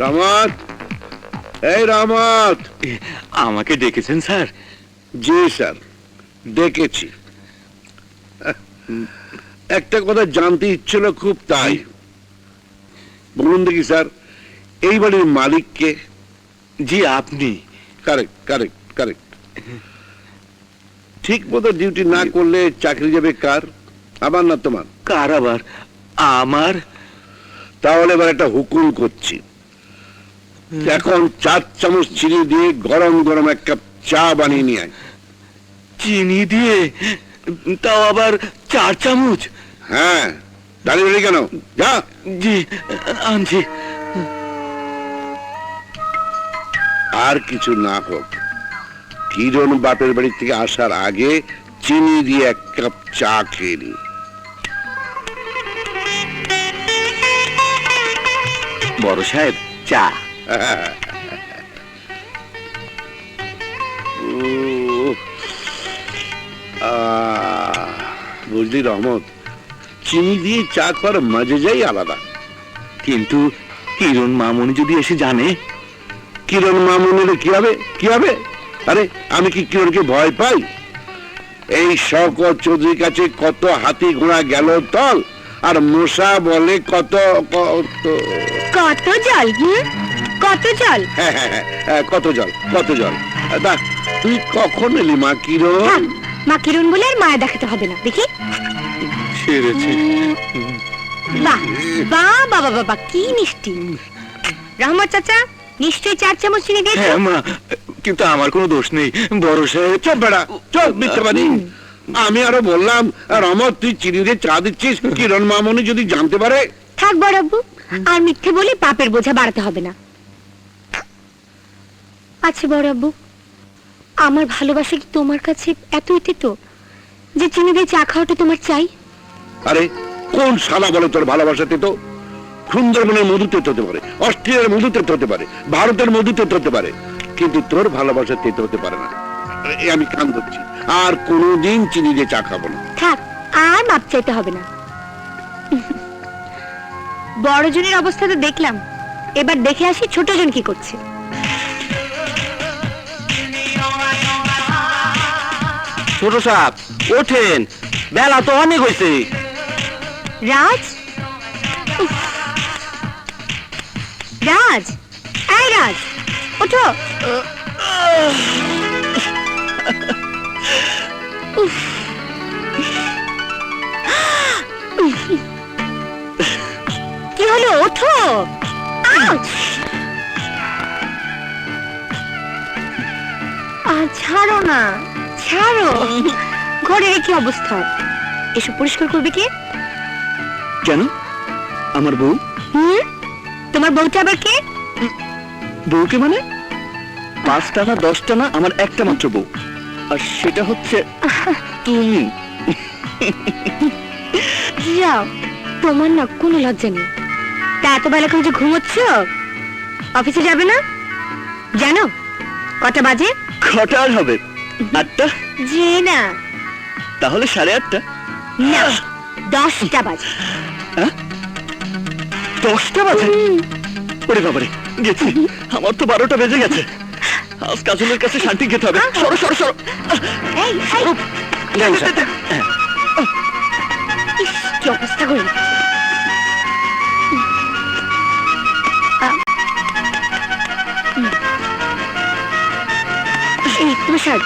রহমত, এই রহমত। আমাকে ডেকেছেন স্যার? জি স্যার, ডেকেছি। একটা কথা জানতে ইচ্ছিল খুব, তাই বলুন দেখি স্যার, এই বাড়ির মালিক কে? জি আপনি। Correct correct correct. ঠিক মতো ডিউটি না করলে চাকরি যাবে কার? আমার না তোমার? কার আবার? আমার। তাহলে এবার একটা হুকুম করছি, এখন 4 চামচ চিনি দিয়ে গরম গরম এক কাপ চা বানিয়ে নিয়ে আয়। চিনি দিয়ে? তাও আবার 4 চামচ? হ্যাঁ, দাঁড়িয়ে রইলি কেন? যা। জি আনছি। আর কিছু না হোক, কিরণ বাপের বাড়ি থেকে আসার আগে চিনি দিয়ে এক কাপ চা খেয়ে নি। বড় সাহেব, চা। বুঝলি রহমত, চিনি দিয়ে চা খাওয়ার মজাই আলাদা। কিন্তু কিরণ মামনি যদি এসে জানে? কিরণ মামুনের কি হবে? কি হবে? আরে আমি কি কিরণকে ভয় পাই? এই শওকত চৌধুরীর কাছে কত হাতি ঘোড়া গেল তল, আর মশা বলে কত কত জল, কত জল। কত জল, কত জল। দা, তুই কখন এলি মা কিরণ? মা কিরণ বলে আর মায়া দেখাতে হবে না, দেখি। সেরেছে। বাহ বাহ বাবা বাবা, কি মিষ্টি। রহমত চাচা নিশ্চয়ই 4 চামচ চিনি দিয়েছো? হ্যাঁ মা, কিন্তু আমার কোনো দোষ নেই। বড় সাহেব। চুপ বেড়া, চুপ মিথ্যাবাদী। আমি আরো বললাম, রহমত তুই চিনি দিয়ে চা দিচ্ছিস, কিরণ মামনি যদি জানতে পারে? থাক বড় আব্বু, আর মিথ্যে বলে পাপের বোঝা বাড়াতে হবে না। আচ্ছা বড় আব্বু, আমার ভালোবাসা কি তোমার কাছে এতই তেতো যে চিনি দিয়ে চা খাওয়াটা তোমার চাই? আরে কোন শালা বলে তোর ভালোবাসাতে? তো সুন্দরবনের মধু তেতো হতে পারে, অস্ট্রেলিয়ার মধু তেতো হতে পারে, ভারতের মধু তেতো হতে পারে, কিন্তু তোর ভালোবাসা তেতো হতে পারে না। আমি কান ধরছি, আর কোনোদিন চিনি দিয়ে চা খাবো না। থাক, আর মাপ চাইতে হবে না। বড়জনের অবস্থা তো দেখলাম, এবার দেখে আসি ছোটজন কি করছে। ছোট সাহেব ওঠেন, বেলা তো অনেক হয়েছে। রাজ, উফ। রাজ, এই রাজ, ওঠো। উফ। কি হলো? ওঠো। ছাড়ো না, ছাড়ো। ঘরের কি অবস্থা? এসব পরিষ্কার করবে কে? কেন? আমার বউ। তোমার বউটা আবার কে? বউকে মানে? 5টা না 10টা না, আমার একটা মাত্র বউ, আর সেটা হচ্ছে তুমি। যাও, তোমার না কোনো লজ্জা নেই। তা এত বেলা করে যে ঘুমোচ্ছ, অফিসে যাবে না? জানো কটা বাজে? কটা আর হবে? 8টা? যে না, তাহলে 8:30টা? না, 10টা বাজে। 10টা বাজে? ওরে বাবারে, গেছি। আমার তো 12টা বেজে গেছে। আজ কাজলের কাছে শান্তি খেতে হবে। সরো সরো সরো। এই, ইস, কি অবস্থা করে রেখেছে। তোমার শার্ট।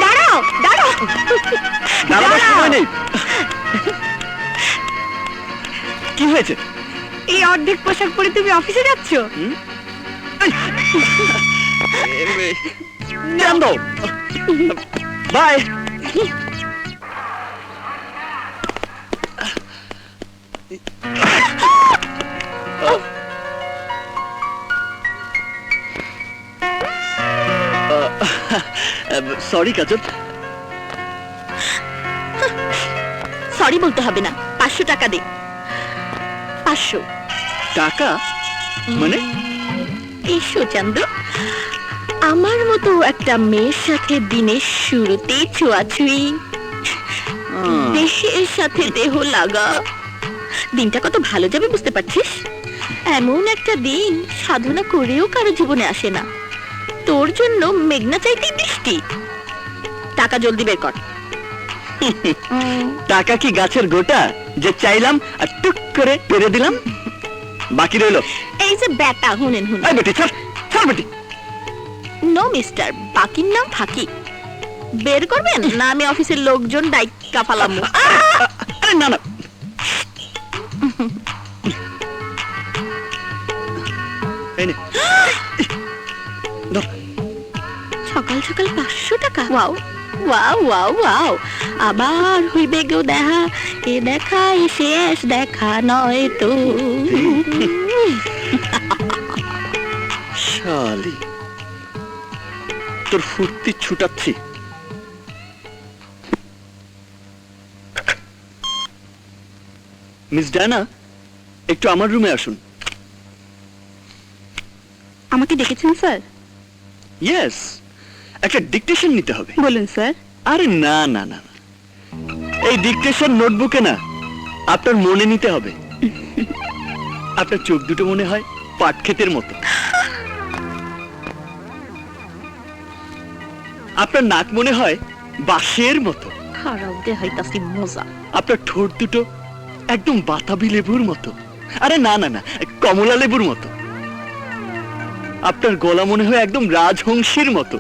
দাঁড়াও দাঁড়াও। কি হয়েছে? এই অর্ধেক পোশাক পরে তুমি অফিসে যাচ্ছ? বাই। Sorry Kajal. সরি বলতে হবে না, 500 টাকা দে। 500 টাকা? মানে? এসো চান্দু। আমার মতো একটা মেয়ের সাথে দিনের শুরুতে ছোঁয়াছুঁই, দেহের সাথে দেহ লাগা, দিনটা কত ভালো যাবে বুঝতে পারছিস? এমন একটা দিন সাধনা করেও কারো জীবনে আসে না। তোর জন্য মেঘনা চাইতে বৃষ্টি। টাকা জলদি বের কর। টাকা কি গাছের গোটা যে চাইলাম আর টুক করে পেরে দিলাম? বাকি রইলো এই যে বেটা, হুনেন হুন। এই বেটি, ছাড় ছাড় বেটি। নো মিস্টার, বাকির নাম ফাঁকি। বের করবেন না আমি অফিসের লোকজন ডাইকা ফালামু। আরে না না, এই নে। ধর। সকাল সকাল 500 টাকা। Wow wow wow wow. আবার হইবে গো দেখা, এ দেখা এ শেষ দেখা নয় তো। শালি, তোর ফুর্তি ছুটাচ্ছি। মিস ডায়না, একটু আমার রুমে আসুন। আমাকে ডেকেছেন স্যার? ইয়েস, একটা ডিকটেশন নিতে হবে। বলুন স্যার। আরে না না না না, এই ডিকটেশন নোটবুকে না, আপনার মনে নিতে হবে। আপনার চোখ দুটো মনে হয় পাট ক্ষেতের মতো, আপনার নাক মনে হয় বাঁশের মতো, খারাপ দেখাইতাছি মজা। আপনার ঠোঁট দুটো একদম বাতাবি লেবুর মতো, আরে না না না, কমলা লেবুর মতো, আপনার গলা মনে হয় একদম রাজহংসীর মতো,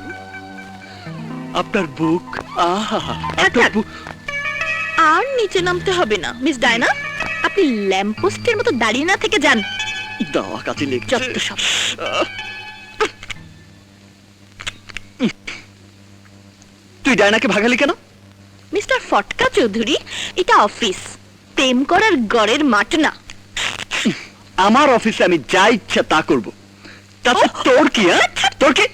আপনার বুক, আহা, আপনার বুক। আর নিচে নামতে হবে না মিস ডায়না, আপনি ল্যাম্পপোস্টের মতো দাঁড়িয়ে না থেকে যান। দাওয়া কাছে লেগছে। যত সব। তুই ডায়নাকে ভাগালি কেন? মিস্টার ফটকা চৌধুরী, এটা অফিস, প্রেম করার গড়ের মাঠ না। আমার অফিসে আমি যা ইচ্ছা তা করব, তাতে তোর কি? তোর কি?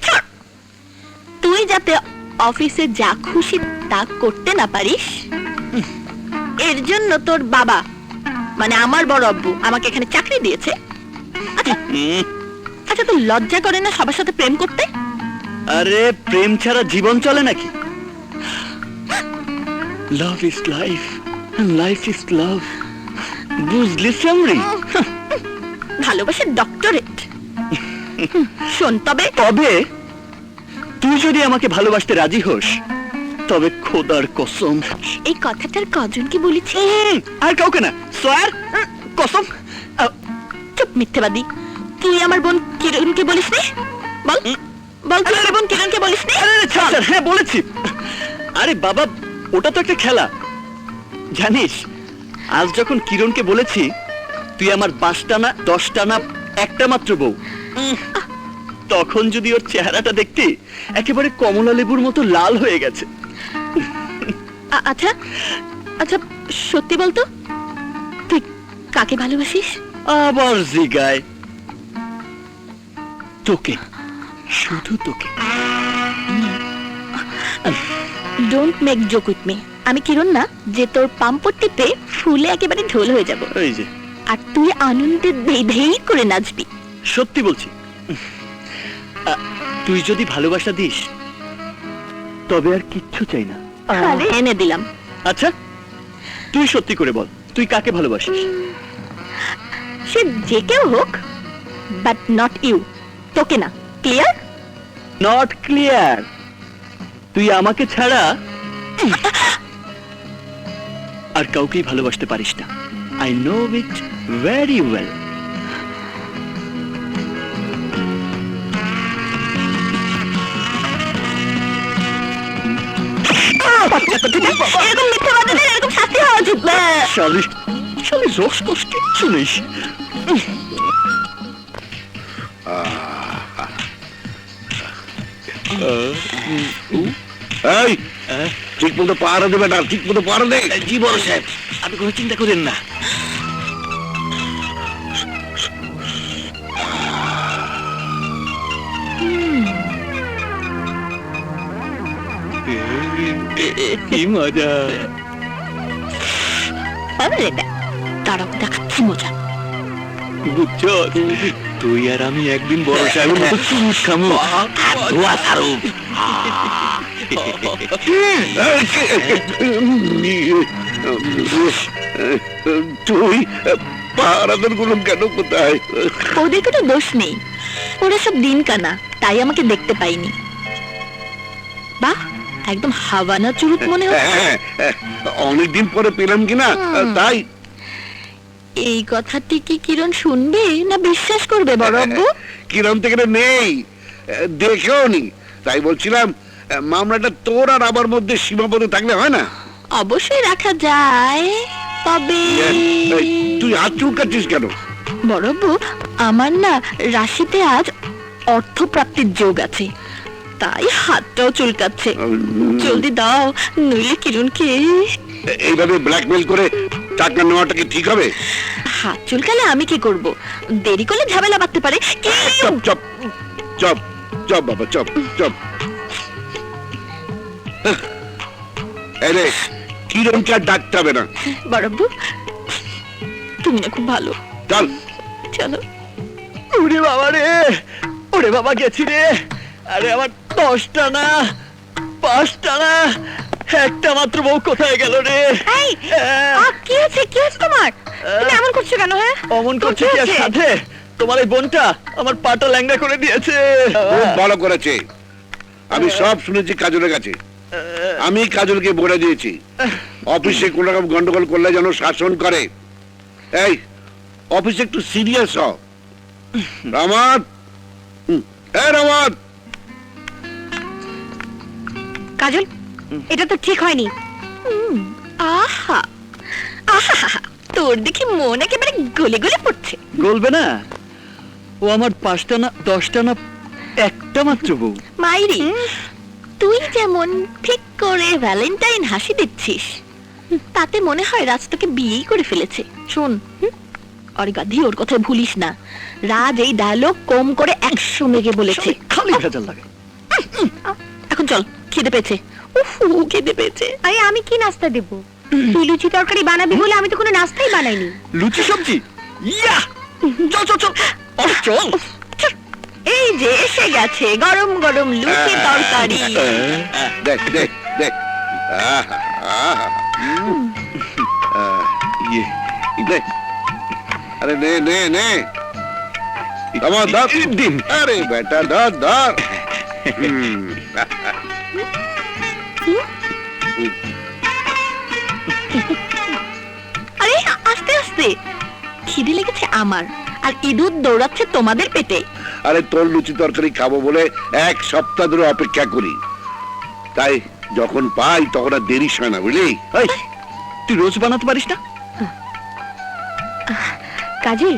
তুই যাতে অফিসে যা খুশি তা করতে না পারিস, এর জন্য তোর বাবা মানে আমার বড় আব্বু আমাকে এখানে চাকরি দিয়েছে। আচ্ছা, তোর লজ্জা করে না সবার সাথে প্রেম করতে? আরে প্রেম ছাড়া জীবন চলে নাকি? Love is life, life is love, বুঝলি সামরি? ভালোবাসার ডক্টরেট। শোন, তবে তবে তুই যদি আমাকে ভালোবাসতে রাজি হোস, তবে খোদার কসম। এই কথাটার কজনকে বলেছি? আর কাউকে না, স্যার কসম। চুপ মিথ্যেবাদী। তুই আমার বোন কিরণকে বলিস নি? বল বল, তুই আমার বোন কিরণকে বলিস নি? স্যার হ্যাঁ বলেছি। আরে বাবা, ওটা তো একটা খেলা, জানিস? আজ যখন কিরণকে বলেছি তুই আমার 5টা না 10টা না একটা মাত্র বউ, তখন যদি ওর চেহারাটা দেখতি, একেবারে কমলা লেবুর মতো লাল হয়ে গেছে। আচ্ছা আচ্ছা, সত্যি বলতো তুই কাকে ভালোবাসিস? আবার জিগায়। তোকে, শুধু তোকে। Don't make joke with me. আমি কিরণ না যে তোর পাম্পট্টিতে ফুলে একেবারে ঢোল হয়ে যাব, এই যে আর তুই আনন্দে ধেই করে নাচবি। সত্যি বলছি, তুই যদি ভালোবাসা দিস তবে আর কিচ্ছু চাই না। আরে এনে দিলাম। আচ্ছা, তুই সত্যি করে বল, তুই কাকে ভালোবাসিস? সে যে কেউ হোক, বাট নট ইউ। তোকে না। ক্লিয়ার? Not clear. তুই আমাকে ছাড়া আর কাউকেই ভালোবাসতে পারিস না। I know it very well. এরকম মিথ্যাবাদীদের এরকম শাস্তি হওয়া উচিত। শালি, শালি রস কস কিচ্ছু নেই। এই ঠিক মতো পাহারা দেবে না, ঠিক মতো পাহারা দে। জি বড় সাহেব, আপনি কোনো চিন্তা করেন না। কি মজা। দাঁড়াও, দেখাচ্ছি মজা। বুঝছো তুই আর আমি একদিন বড় সাহেবের মতো চুমুট খামু ধোয়া ছাড়ু তুই পাহারাদের গুলো কেন কোথায়? ওদেরকে তো দোষ নেই, ওরা সব দিন কানা, তাই আমাকে দেখতে পাইনি। বাহ, একদম হাওয়ানা চুরুত মনে হচ্ছে। হ্যাঁ, অনেকদিন পরে পেলাম কিনা তাই। এই কথাটি কি কিরণ শুনবে না বিশ্বাস করবে বড় আব্বু? কিরম থেকে নেই, দেখেও নি, তাই বলছিলাম মামলাটা তোর আর আমার মধ্যে সীমাবদ্ধ থাকলে হয় না? অবশ্যই রাখা যায়, তবে এই, তুই হাত চুলকাচ্ছিস কেন? বড় আব্বু, আমার না রাশিতে আজ অর্থপ্রাপ্তির যোগ আছে, তাই হাতটাও চুলকাচ্ছে। জলদি দাও, নইলে কিরণকে। এইভাবে ব্ল্যাকমেল করে টাকা নেওয়াটা কি ঠিক হবে? হাত চুলকালে আমি কি করব? দেরি করলে ঝামেলা বাঁধতে পারে। চপ চপ চপ চপ বাবা, চপ চপ। এই রে, কিরণকে আর ডাকতে হবে না। বড় আব্বু, তুমি না খুব ভালো। চল। চলো। ওরে বাবা রে, ওরে বাবা গেছি রে। আরে আমার 10টা না 5টা না একটা মাত্র বউ কোথায় গেল রে? এই, কি হয়েছে? কি হয়েছে তোমার? তুমি এমন করছো কেন? হ্যাঁ, অমন করছে কি আর সাথে? তোমার এই বোনটা আমার পাটা ল্যাংড়া করে দিয়েছে। খুব ভালো করেছে, আমি সব শুনেছি কাজলের কাছে। আমি কাজলকে বলে দিয়েছি অফিসে কোন রকম গন্ডগোল করলে যেন শাসন করে। এই অফিসে একটু সিরিয়াস হ। Ramat, Ramat. কাজল, এটা তো ঠিক হয়নি। আহা আহা, তোর দেখি মন একেবারে গলে গলে পড়ছে। গলবে না, ও আমার 5টা না 10টা না একটা মাত্র বউ। মাইরি, তুই যেমন ঠিক করে ভ্যালেন্টাইন হাসি দিচ্ছিস, তাতে মনে হয় রাজ তোকে বিয়েই করে ফেলেছে। শোন, আরে গাধি, ওর কথা ভুলিস না। রাজ এই ডায়লগ কম করে 100 মেগে বলেছে। খালি ভেজাল লাগে। এখন চল, খিদে পেয়েছে। উফ, খিদে পেয়েছে। আরে আমি কি নাস্তা দেব? তুই লুচি তরকারি বানাবি বলে আমি তো কোনো নাস্তাই বানাইনি। লুচি সবজি, ইয়া! চল চল চল চল। এই যে এসে গেছে গরম গরম লুচি তরকারি। দেখ দেখ দেখ, আহা, আহা, ইয়ে দেখ। আরে নে নে নে, আমার ধর দিন। আরে বেটা ধর ধর। আরে আস্তে আস্তে, খিদে লেগেছে আমার, আর ইঁদুর দৌড়াচ্ছে তোমাদের পেটে। আরে তোর লুচি তরকারি খাবো বলে 1 সপ্তাহ ধরে অপেক্ষা করি, তাই যখন পাই তখন আর দেরি হয় না, বুঝলি? এই, তুই রোজ বানাতে পারিস না? কাজল,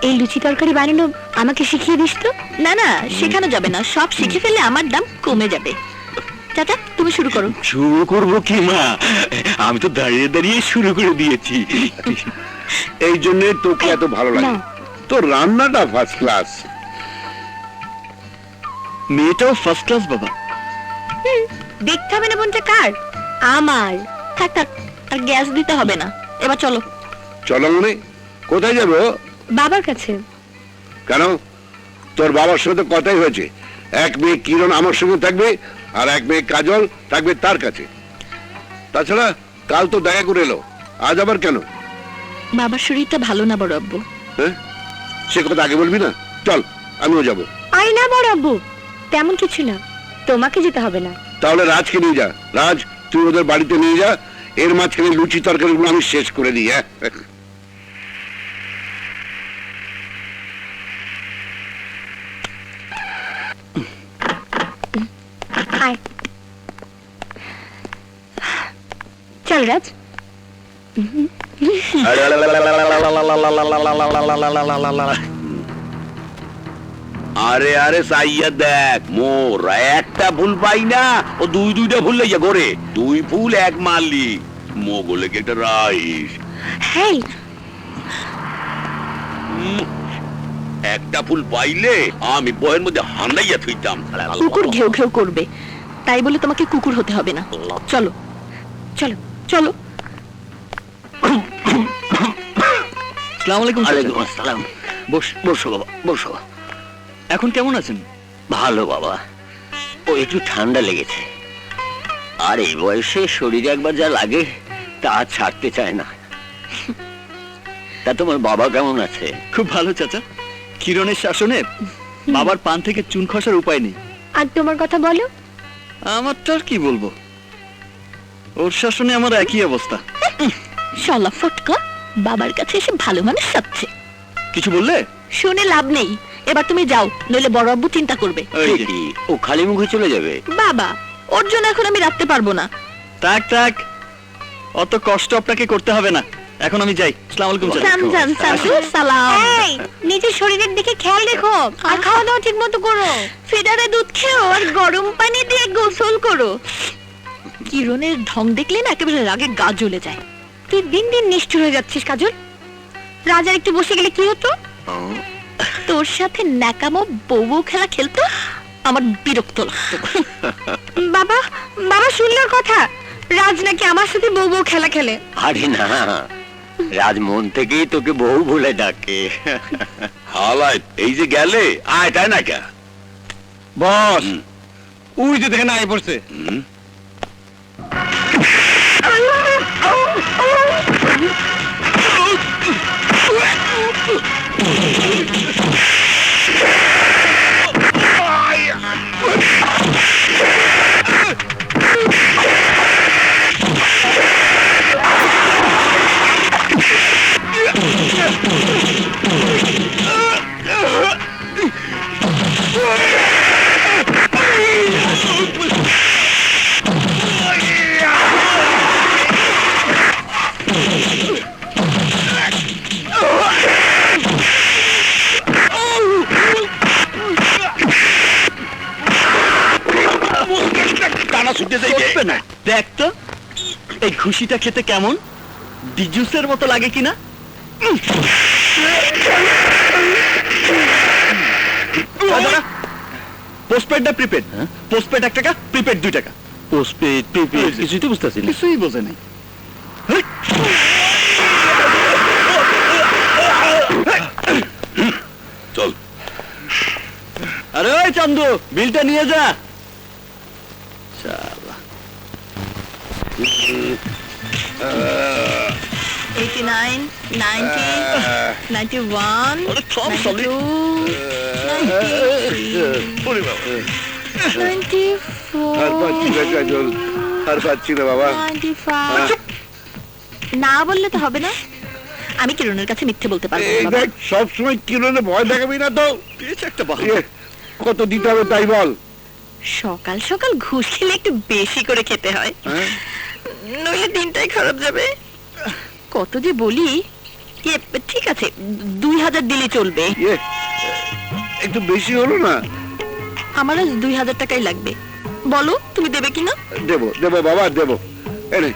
এই লুচি তরকারি বানানো আমাকে শিখিয়ে দিস তো। না না, শেখানো যাবে না, সব শিখে ফেললে আমার দাম কমে যাবে। চাচা, তুমি শুরু করো। শুরু করবো কি মা, আমি তো দাঁড়িয়ে দাঁড়িয়ে শুরু করে দিয়েছি। এই জন্য তোকে এত ভালো লাগে, না। তোর রান্নাটা ফার্স্ট ক্লাস। মেয়েটাও ফার্স্ট ক্লাস বাবা। দেখতে হবে না বোনটা কার? আমার। থাক থাক, আর গ্যাস দিতে হবে না, এবার চলো। চলো মনে, কোথায় যাবো? বাবার কাছে। কেন? তোর বাবার সাথে কথাই হয়েছে, এক মেয়ে কিরণ আমার সঙ্গে থাকবে আর এক মেয়ে কাজল থাকবে তার কাছে। তাছাড়া কাল তো দেখা করে এলো, আজ আবার কেন? বাবার শরীরটা ভালো না বড় আব্বু। হ্যাঁ, সে কথা আগে বলবি না? চল, আমিও যাবো। আরে না বড় আব্বু, তেমন কিছু না, তোমাকে যেতে হবে না। তাহলে রাজকে নিয়ে যা। রাজ, তুই ওদের বাড়িতে নিয়ে যা, এর মাঝখানে লুচি তরকারিগুলো আমি শেষ করে দিই। হ্যাঁ, আয়, চল রাজ। আরে আরে সাইয়া দেখ, মোর একটা ভুল পাই না, ও দুইটা ভুল লাইয়া করে 2 ফুল 1 মারলি, মোগলে একটা রাইস। হেই, একটা ফুল পাইলে আমি বয়ের মধ্যে হান্দাইয়া থইতাম। কুকুর ঘেউ ঘেউ করবে, তাই বলে তোমাকে কুকুর হতে হবে না। চলো চলো। চলো। আসসালামু আলাইকুম। ওয়ালাইকুম আসসালাম। বসো বাবা, বসো। এখন কেমন আছেন? ভালো বাবা, ও একটু ঠান্ডা লেগেছে, আর এই বয়সে শরীরে একবার যা লাগে তা আর ছাড়তে চায় না। তা তোমার বাবা কেমন আছে? খুব ভালো চাচা। কিরণের শাসনে বাবার পান থেকে চুন খসার উপায় নেই। আর তোমার কথা বলো। আমার তো আর কি বলবো, ওর শাসনে আমার একই অবস্থা। শালা ফটকা, বাবার কাছে এসে ভালো মানুষ সাজছে। কিছু বললে? শুনে লাভ নেই, এবার তুমি যাও, নইলে বড় আব্বু চিন্তা করবে। ওই সে যে। কি, ও খালি মুখে চলে যাবে? বাবা, ওর জন্য এখন আমি রাখতে পারবো না। থাক থাক, অত কষ্ট আপনাকে করতে হবে না। এখন আমি যাই। আসসালামু আলাইকুম চাচা। সামজান সাধু সালাম। এই, নিজের শরীরের দিকে খেয়াল রেখো, আর খাওয়া দাওয়া ঠিক মতো করো। ফিডারে দুধ খেও আর গরম পানি দিয়ে গোসল করো। কিরণের ঢং দেখলে না একেবারে রাগে গা জ্বলে যায়। তুই দিন দিন নিষ্ঠুর হয়ে যাচ্ছিস কাজল। রাজার একটু বসে গেলে কি হতো? তোর সাথে ন্যাকামো বউ খেলা খেলতো, আমার বিরক্ত লাগতো। বাবা, বাবা শুনলার কথা, রাজ নাকি আমার সাথে বউ বউ খেলা খেলে। আরে না, রাজ মন থেকেই তোকে বউ বলে ডাকে। হালায় এই যে গেলে আয়, তাই না কে বস, ওই যে দেখেন আয় পড়ছে। টানা ছুটে যাই চলবে না। দেখ তো এই খুশিটা খেতে কেমন, ডিজুসের মতো লাগে কিনা। পোস্টপেডটা প্রিপেড, পোস্টপেড 1 টাকা, প্রিপেড 2 টাকা। পোস্টপেড, প্রিপেড, কিছুই তো বুঝতেছি না। কিছুই বোঝে নাই। চল। আরে ওই চান্দু, বিলটা নিয়ে যা। শালা। 89, 90, 91, ওরে সব সবই। 92, ওরে বাবা, 94, আর পাচ্ছি না কাজল, আর পাচ্ছি না বাবা। 95। না বললে তো হবে না, আমি কিরণের কাছে মিথ্যে বলতে পারবো এই না বাবা। দেখ, সবসময় কিরণে ভয় দেখাবি না তো। পেয়েছে একটা এ, বাহানা। কত দিতে হবে তাই বল। সকাল সকাল ঘুষ খেলে একটু বেশি করে খেতে হয়, হ্যাঁ? নইলে দিনটাই খারাপ যাবে। কত যে বলি। ঠিক আছে, 2000 দিলে চলবে। ইয়ে, একটু বেশি হলো না? আমার আজ 2000 টাকাই লাগবে, বলো তুমি দেবে কিনা। দেবো দেবো বাবা, দেবো। এনে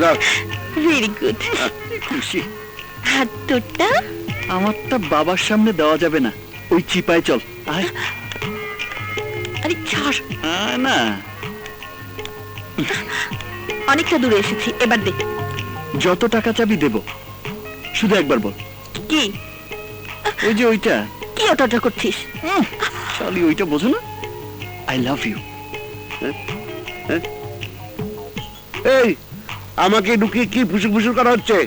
দাও। Very good. খুশি। আর তোরটা? আমারটা বাবার সামনে দেওয়া যাবে না, ওই চিপায় চল। আয়। আরে ছাড়, আয় না। অনেকটা দূরে এসেছি, এবার দে। যত টাকা চাবি দেব, শুধু একবার বল। কি ওই যে ওইটা। কি ওটা করছিস? শালি, ওইটা বোঝো না? I love you. এই, আমাকে ঢুকিয়ে কি ফুসুর ফুসুর করা হচ্ছে?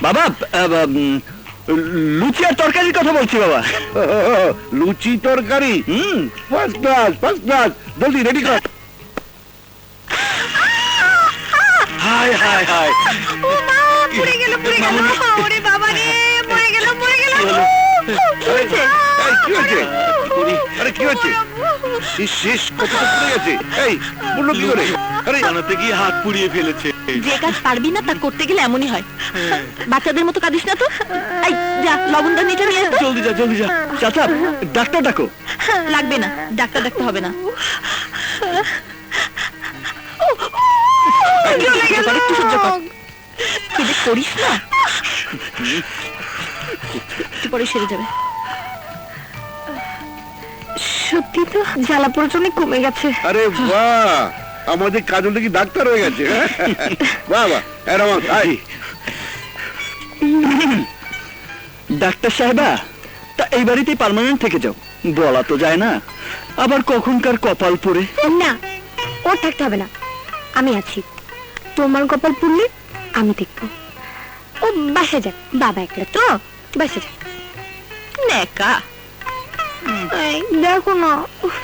বাবা, লুচি আর তরকারির কথা বলছি বাবা। লুচি তরকারি, হুম। First class, first class. জলদি রেডি কর। হাই হাই হাই। ও মা, পড়ে গেল, পড়ে গেল। ওরে বাবা রে, পড়ে গেল, পড়ে গেল। এই, কি হয়েছে? আরে কি হয়েছে? শেষ কতটা পড়ে গেছে? এই, বললো কি করে? আরে বানাতে গিয়ে হাত পুড়িয়ে ফেলেছে। যে কাজ পারবি না তা করতে গেলে এমনই হয়। বাচ্চাদের মতো কাঁদিস না তো। এই যা, লবণটা নিচে নিয়ে আয় তো। জলদি যা, জলদি যা। চাচা, ডাক্তার ডাকো। লাগবে না, ডাক্তার ডাকতে হবে না। এবার একটু সহ্য কর। কি যে করিস না, একটু পরে সেরে যাবে। সত্যি তো জ্বালা পোড়া অনেক কমে গেছে। আরে বাহ, আমাদের কাজলটা কি ডাক্তার হয়ে গেছে? বাহ বাহ, এরকম আই। ডাক্তার সাহেবা, তা এই বাড়িতেই পার্মানেন্ট থেকে যাও। বলা তো যায় না, আবার কখনকার কপাল পড়ে। না, ওর থাকতে হবে না, আমি আছি। তোমার কপাল পুড়লে আমি দেখবো। ও বাসা যাক, বাবা একলা তো, বাসা যাক। নেকা। এই, দেখো না, উফ,